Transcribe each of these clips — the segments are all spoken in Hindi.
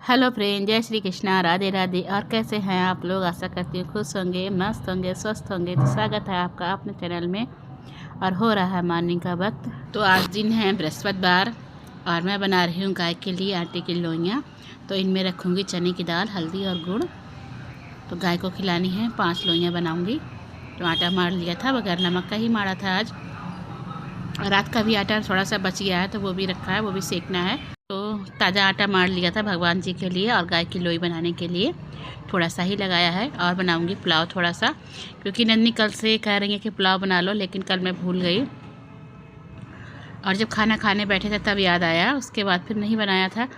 हेलो फ्रेंड, जय श्री कृष्णा, राधे राधे। और कैसे हैं आप लोग? आशा करती हूँ खुश होंगे, मस्त होंगे, स्वस्थ होंगे। तो स्वागत है आपका अपने चैनल में। और हो रहा है मॉर्निंग का वक्त। तो आज दिन है बृहस्पतिवार और मैं बना रही हूँ गाय के लिए आटे की लोइयाँ। तो इनमें रखूँगी चने की दाल, हल्दी और गुड़। तो गाय को खिलानी है, 5 लोइयाँ बनाऊँगी। तो आटा मार लिया था, बगैर नमक का ही मारा था आज। रात का भी आटा थोड़ा सा बच गया है तो वो भी रखा है, वो भी सेकना है। तो ताज़ा आटा मार लिया था भगवान जी के लिए और गाय की लोई बनाने के लिए। थोड़ा सा ही लगाया है। और बनाऊंगी पुलाव थोड़ा सा, क्योंकि नन्नी कल से कह रही है कि पुलाव बना लो, लेकिन कल मैं भूल गई। और जब खाना खाने बैठे थे तब याद आया, उसके बाद फिर नहीं बनाया था।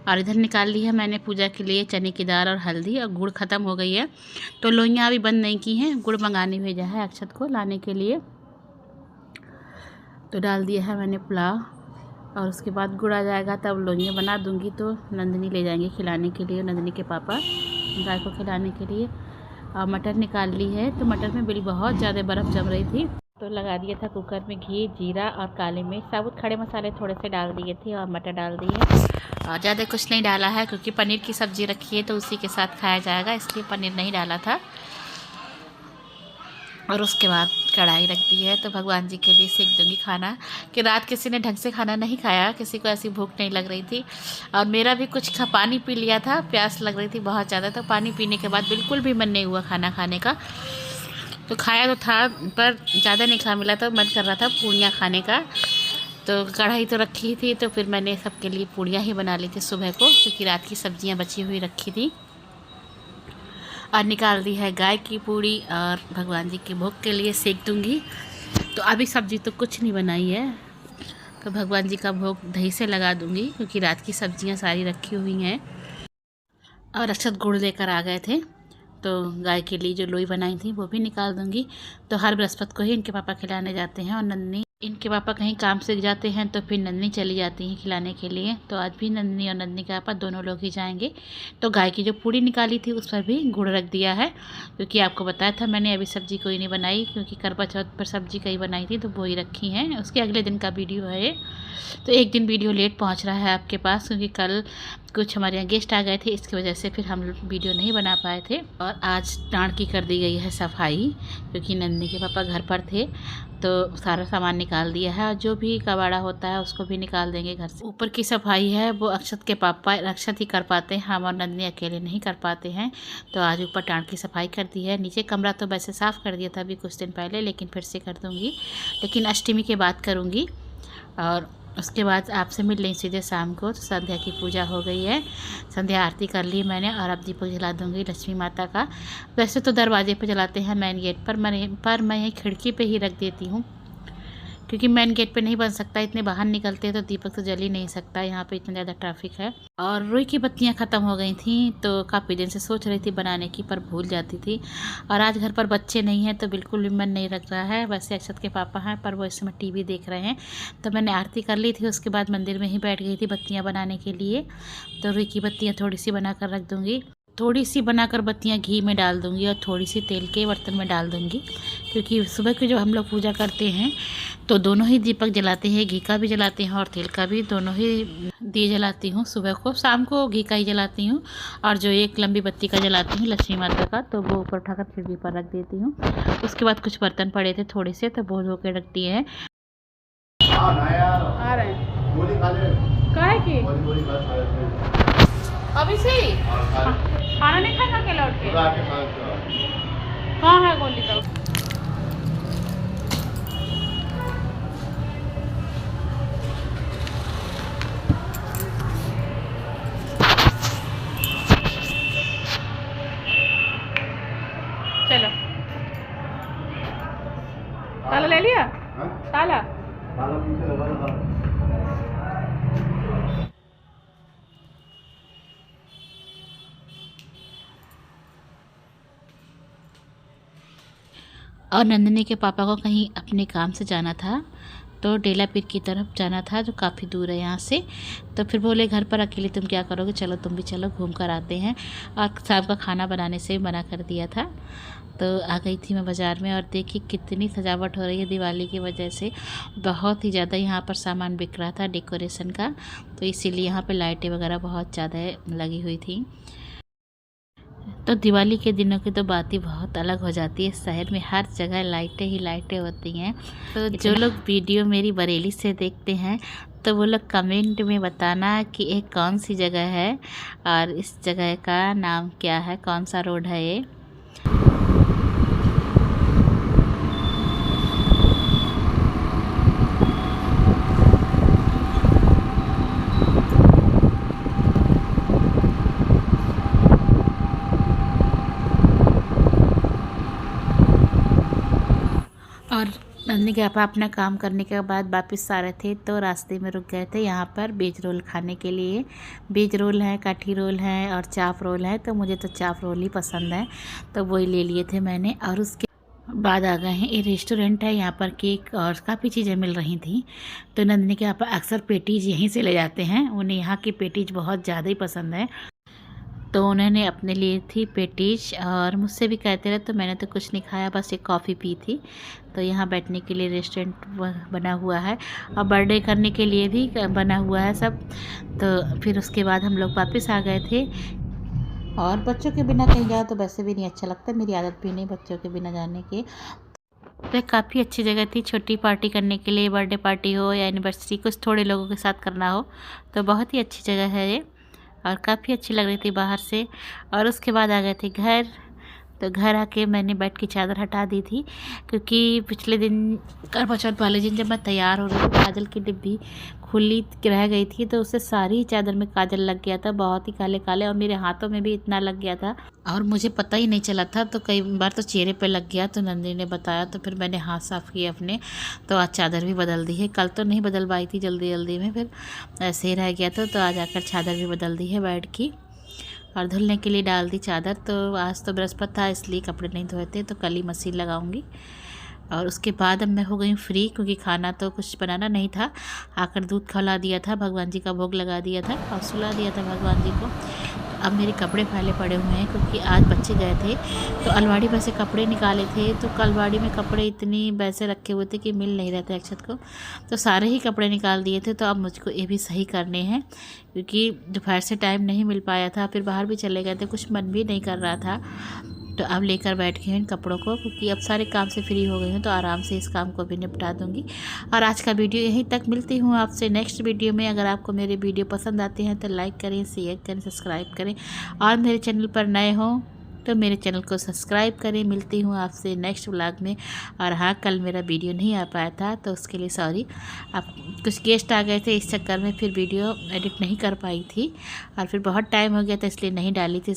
और इधर निकाल ली है मैंने पूजा के लिए चने की दाल और हल्दी, और गुड़ ख़त्म हो गई है। तो लोइयाँ अभी बंद नहीं की हैं, गुड़ मंगाने भेजा है अक्षत को लाने के लिए। तो डाल दिया है मैंने पुलाव, और उसके बाद गुड़ आ जाएगा तब लोइयाँ बना दूंगी। तो नंदिनी ले जाएंगे खिलाने के लिए, नंदिनी के पापा गाय को खिलाने के लिए। और मटर निकाल ली है। तो मटर में बिल बहुत ज़्यादा बर्फ़ जम रही थी, तो लगा दिया था कुकर में घी, जीरा और काले मिर्च, साबुत खड़े मसाले थोड़े से डाल दिए थे और मटर डाल दिए। और ज़्यादा कुछ नहीं डाला है, क्योंकि पनीर की सब्ज़ी रखी है तो उसी के साथ खाया जाएगा, इसलिए पनीर नहीं डाला था। और उसके बाद कढ़ाई रख दी है। तो भगवान जी के लिए सेक दूंगी खाना, कि रात किसी ने ढंग से खाना नहीं खाया, किसी को ऐसी भूख नहीं लग रही थी। और मेरा भी कुछ पानी पी लिया था, प्यास लग रही थी बहुत ज़्यादा। तो पानी पीने के बाद बिल्कुल भी मन नहीं हुआ खाना खाने का। तो खाया तो था पर ज़्यादा नहीं खा मिला, तो मन कर रहा था पूड़ियाँ खाने का। तो कढ़ाई तो रखी थी, तो फिर मैंने सबके लिए पूड़ियाँ ही बना ली थी सुबह को, क्योंकि रात की सब्जियाँ बची हुई रखी थी। और निकाल दी है गाय की पूड़ी, और भगवान जी के भोग के लिए सेक दूंगी। तो अभी सब्जी तो कुछ नहीं बनाई है, तो भगवान जी का भोग दही से लगा दूंगी, क्योंकि रात की सब्जियां सारी रखी हुई हैं। और अक्षत गुड़ लेकर आ गए थे, तो गाय के लिए जो लोई बनाई थी वो भी निकाल दूंगी। तो हर बृहस्पति को ही इनके पापा खिलाने जाते हैं, और नन्नी इनके पापा कहीं काम से जाते हैं तो फिर नन्नी चली जाती हैं खिलाने के लिए। तो आज भी नन्नी और नन्नी के पापा दोनों लोग ही जाएंगे। तो गाय की जो पूड़ी निकाली थी उस पर भी गुड़ रख दिया है, क्योंकि आपको बताया था मैंने अभी सब्ज़ी कोई नहीं बनाई, क्योंकि करवा चौथ पर सब्ज़ी कई बनाई थी तो वो ही रखी हैं। उसके अगले दिन का वीडियो है। तो एक दिन वीडियो लेट पहुँच रहा है आपके पास, क्योंकि कल कुछ हमारे यहाँ गेस्ट आ गए थे, इसकी वजह से फिर हम वीडियो नहीं बना पाए थे। और आज डांड की कर दी गई है सफाई, क्योंकि नन्नी के पापा घर पर थे, तो सारा सामान निकाल दिया है। और जो भी कबाड़ा होता है उसको भी निकाल देंगे घर से। ऊपर की सफाई है वो अक्षत के पापा, अक्षत ही कर पाते हैं, हम और नन्नी अकेले नहीं कर पाते हैं। तो आज ऊपर डांड की सफाई कर दी है। नीचे कमरा तो वैसे साफ़ कर दिया था अभी कुछ दिन पहले, लेकिन फिर से कर दूँगी, लेकिन अष्टमी के बाद करूँगी। और उसके बाद आपसे मिल रही सीधे शाम को। तो संध्या की पूजा हो गई है, संध्या आरती कर ली मैंने, और अब दीपक जला दूंगी लक्ष्मी माता का। वैसे तो दरवाजे पे जलाते हैं मेन गेट पर, मैं ये खिड़की पे ही रख देती हूँ, क्योंकि मेन गेट पे नहीं बन सकता, इतने बाहर निकलते हैं तो दीपक तो जल ही नहीं सकता, यहाँ पे इतना ज़्यादा ट्रैफिक है। और रुई की बत्तियाँ ख़त्म हो गई थी, तो काफ़ी दिन से सोच रही थी बनाने की, पर भूल जाती थी। और आज घर पर बच्चे नहीं हैं तो बिल्कुल भी मन नहीं लग रहा है। वैसे अक्षत के पापा हैं, पर वो इस समय टीवी देख रहे हैं। तो मैंने आरती कर ली थी, उसके बाद मंदिर में ही बैठ गई थी बत्तियाँ बनाने के लिए। तो रुई की बत्तियाँ थोड़ी सी बना कर रख दूँगी, थोड़ी सी बनाकर बत्तियाँ घी में डाल दूँगी, और थोड़ी सी तेल के बर्तन में डाल दूँगी, क्योंकि सुबह की जो हम लोग पूजा करते हैं तो दोनों ही दीपक जलाते हैं, घी का भी जलाते हैं और तेल का भी, दोनों ही दिए जलाती हूँ। सुबह को, शाम को घी का ही जलाती हूँ, और जो एक लंबी बत्ती का जलाती हूँ लक्ष्मी माता का, तो वो ऊपर उठाकर खिड़की पर रख देती हूँ। उसके बाद कुछ बर्तन पड़े थे थोड़े से, तो वो धो के रख दिए हैं। आ रहे हैं काहे की अभी से ही खाना नहीं खाना के लौट के कहाँ है गोली तो। चलो ताला ले लिया, ताला और नंदिनी के पापा को कहीं अपने काम से जाना था, तो डेलापीर की तरफ जाना था जो काफ़ी दूर है यहाँ से। तो फिर बोले घर पर अकेले तुम क्या करोगे, चलो तुम भी चलो, घूम कर आते हैं। और शाम का खाना बनाने से मना कर दिया था। तो आ गई थी मैं बाज़ार में और देखी कितनी सजावट हो रही है दिवाली की वजह से। बहुत ही ज़्यादा यहाँ पर सामान बिक रहा था डेकोरेशन का, तो इसीलिए यहाँ पे लाइटें वगैरह बहुत ज़्यादा लगी हुई थी। तो दिवाली के दिनों की तो बात ही बहुत अलग हो जाती है। शहर में हर जगह लाइटें ही लाइटें होती हैं। तो जो लोग वीडियो मेरी बरेली से देखते हैं तो वो लोग कमेंट में बताना कि ये कौन सी जगह है और इस जगह का नाम क्या है, कौन सा रोड है ये। और नंदनी के पापा अपना काम करने के बाद वापस आ रहे थे तो रास्ते में रुक गए थे यहाँ पर वेज रोल खाने के लिए। वेज रोल है, काठी रोल है और चाप रोल है। तो मुझे तो चाप रोल ही पसंद है तो वही ले लिए थे मैंने। और उसके बाद आ गए हैं, ये रेस्टोरेंट है, यहाँ पर केक और काफ़ी चीज़ें मिल रही थी। तो नंदनी के पापा अक्सर पेटीज यहीं से ले जाते हैं, उन्हें यहाँ की पेटीज बहुत ज़्यादा ही पसंद है। तो उन्होंने अपने लिए थी पेटीज और मुझसे भी कहते रहे, तो मैंने तो कुछ नहीं खाया, बस एक कॉफ़ी पी थी। तो यहाँ बैठने के लिए रेस्टोरेंट बना हुआ है और बर्थडे करने के लिए भी बना हुआ है सब। तो फिर उसके बाद हम लोग वापस आ गए थे। और बच्चों के बिना कहीं जाओ तो वैसे भी नहीं अच्छा लगता, मेरी आदत भी नहीं बच्चों के बिना जाने की। तो काफ़ी अच्छी जगह थी छोटी पार्टी करने के लिए, बर्थडे पार्टी हो या एनिवर्सरी, कुछ थोड़े लोगों के साथ करना हो तो बहुत ही अच्छी जगह है ये। और काफ़ी अच्छी लग रही थी बाहर से। और उसके बाद आ गए थे घर। तो घर आके मैंने बेड की चादर हटा दी थी क्योंकि पिछले दिन करवा चौथ वाले दिन जब मैं तैयार हो रही थी काजल की डिब्बी खुली रह गई थी, तो उससे सारी चादर में काजल लग गया था, बहुत ही काले काले, और मेरे हाथों में भी इतना लग गया था और मुझे पता ही नहीं चला था। तो कई बार तो चेहरे पे लग गया, तो नंदी ने बताया तो फिर मैंने हाथ साफ़ किए अपने। तो आज चादर भी बदल दी है, कल तो नहीं बदल पाई थी जल्दी जल्दी में, फिर ऐसे ही रह गया था। तो आज आकर चादर भी बदल दी है बेड की और धुलने के लिए डाल दी चादर। तो आज तो बृहस्पति था इसलिए कपड़े नहीं धोए थे, तो कल ही मशीन लगाऊंगी। और उसके बाद अब मैं हो गई फ्री क्योंकि खाना तो कुछ बनाना नहीं था। आकर दूध खिला दिया था, भगवान जी का भोग लगा दिया था और सुला दिया था भगवान जी को। अब मेरे कपड़े फैले पड़े हुए हैं क्योंकि आज बच्चे गए थे तो अलमारी में से कपड़े निकाले थे, तो अलमारी में कपड़े इतनी वैसे रखे हुए थे कि मिल नहीं रहे थे अक्षत को, तो सारे ही कपड़े निकाल दिए थे। तो अब मुझको ये भी सही करने हैं क्योंकि दोपहर से टाइम नहीं मिल पाया था, फिर बाहर भी चले गए थे, कुछ मन भी नहीं कर रहा था। तो अब लेकर बैठ गई हूँ इन कपड़ों को क्योंकि अब सारे काम से फ्री हो गई हूँ, तो आराम से इस काम को भी निपटा दूँगी। और आज का वीडियो यहीं तक, मिलती हूँ आपसे नेक्स्ट वीडियो में। अगर आपको मेरे वीडियो पसंद आते हैं तो लाइक करें, शेयर करें, सब्सक्राइब करें और मेरे चैनल पर नए हों तो मेरे चैनल को सब्सक्राइब करें। मिलती हूँ आपसे नेक्स्ट व्लॉग में। और हाँ, कल मेरा वीडियो नहीं आ पाया था तो उसके लिए सॉरी, आप कुछ गेस्ट आ गए थे, इस चक्कर में फिर वीडियो एडिट नहीं कर पाई थी और फिर बहुत टाइम हो गया था इसलिए नहीं डाली थी।